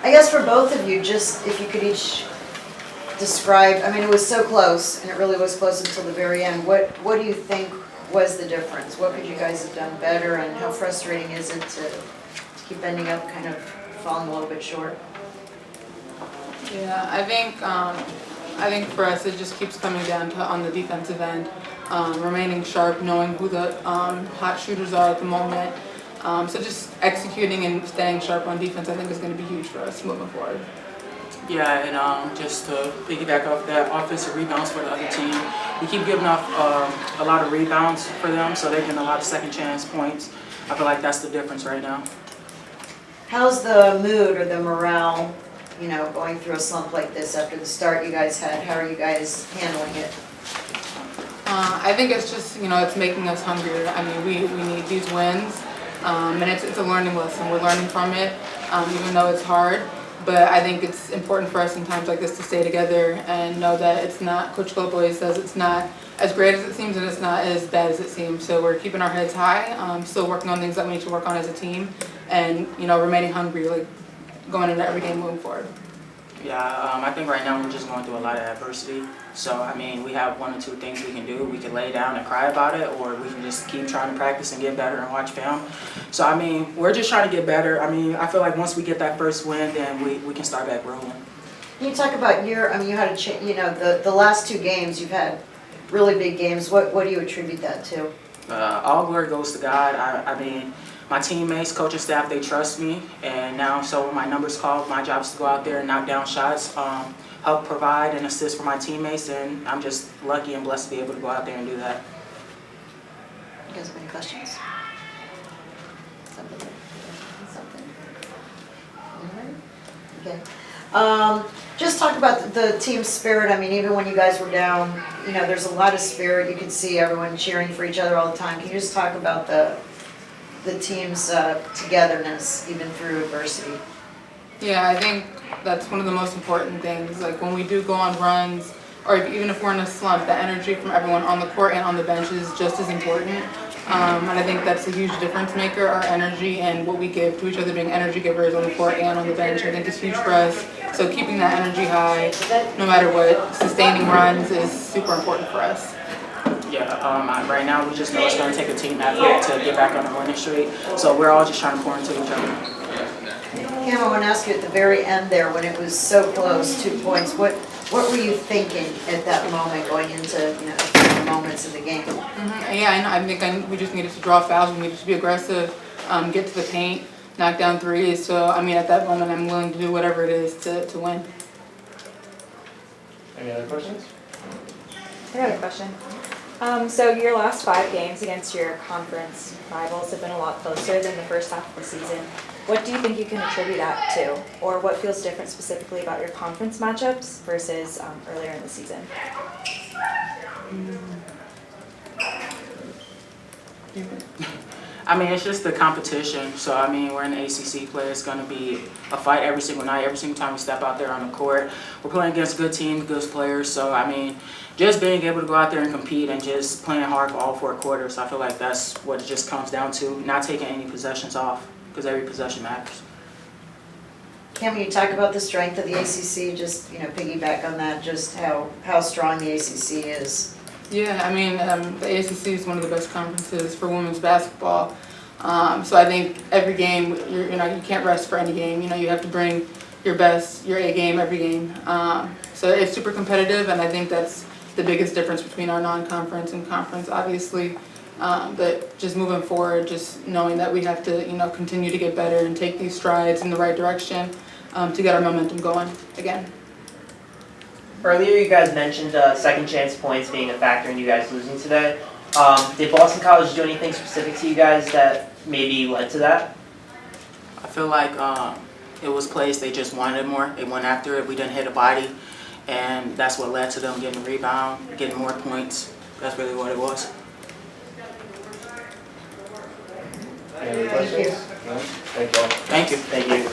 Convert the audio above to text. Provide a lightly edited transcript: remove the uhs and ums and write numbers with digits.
I guess for both of you, just if you could each describe, I mean, it was so close, and it really was close until the very end. What do you think was the difference? What could you guys have done better, and how frustrating is it to keep ending up kind of falling a little bit short? Yeah, I think for us it just keeps coming down to on the defensive end, remaining sharp, knowing who the hot shooters are at the moment. So just executing and staying sharp on defense, I think, is going to be huge for us moving forward. Yeah, and just to piggyback off that, offensive rebounds for the other team. We keep giving off a lot of rebounds for them, so they're getting a lot of second chance points. I feel like that's the difference right now. How's the mood or the morale, you know, going through a slump like this after the start you guys had? How are you guys handling it? I think it's just, you know, it's making us hungrier. I mean, we need these wins, and it's a learning lesson. We're learning from it, even though it's hard. But I think it's important for us in times like this to stay together and know that it's not, Coach Globe always says, it's not as great as it seems and it's not as bad as it seems. So we're keeping our heads high, still working on things that we need to work on as a team, and, you know, remaining hungry, like going into every game moving forward. Yeah, I think right now we're just going through a lot of adversity. So, I mean, we have one or two things we can do. We can lay down and cry about it, or we can just keep trying to practice and get better and watch film. So, I mean, we're just trying to get better. I mean, I feel like once we get that first win, then we can start back rolling. Can you talk about I mean, you had you know, the last two games, you've had really big games. What do you attribute that to? All glory goes to God. I mean, my teammates, coaching staff, they trust me. And now, so when my number's called, my job is to go out there and knock down shots, help provide and assist for my teammates. And I'm just lucky and blessed to be able to go out there and do that. You guys have any questions? Something? Okay. Just talk about the team spirit. I mean, even when you guys were down, you know, there's a lot of spirit. You could see everyone cheering for each other all the time. Can you just talk about the team's togetherness, even through adversity? Yeah, I think that's one of the most important things. Like when we do go on runs, or even if we're in a slump, the energy from everyone on the court and on the bench is just as important. And I think that's a huge difference maker, our energy and what we give to each other, being energy givers on the court and on the bench, I think is huge for us. So keeping that energy high, no matter what, sustaining runs is super important for us. Yeah, right now we just know it's going to take a team effort to get back on the winning streak. So we're all just trying to pour into each other. Cam, I want to ask you at the very end there, when it was so close, 2 points, what were you thinking at that moment going into, you know, the moments of the game? Yeah, I think we just needed to draw fouls. We needed to be aggressive, get to the paint, knock down threes. So, I mean, at that moment, I'm willing to do whatever it is to win. Any other questions? I have a question. So your last 5 games against your conference rivals have been a lot closer than the first half of the season. What do you think you can attribute that to? Or what feels different specifically about your conference matchups versus earlier in the season? I mean, it's just the competition. So, I mean, we're in the ACC play. It's going to be a fight every single night, every single time we step out there on the court. We're playing against good teams, good players. So, I mean, just being able to go out there and compete and just playing hard for all 4 quarters, I feel like that's what it just comes down to, not taking any possessions off, because every possession matters. Cam, you talk about the strength of the ACC, just, you know, piggyback on that, just how strong the ACC is. Yeah, I mean, the ACC is one of the best conferences for women's basketball. So I think every game, you know, you can't rest for any game. You know, you have to bring your best, your A game every game. So it's super competitive, and I think that's the biggest difference between our non-conference and conference, obviously. But just moving forward, just knowing that we have to, you know, continue to get better and take these strides in the right direction to get our momentum going again. Earlier, you guys mentioned second chance points being a factor in you guys losing today. Did Boston College do anything specific to you guys that maybe led to that? I feel like it was plays they just wanted more. They went after it. We didn't hit a body, and that's what led to them getting a rebound, getting more points. That's really what it was. Any other questions? No? Thank you all. Thank you. Thank you.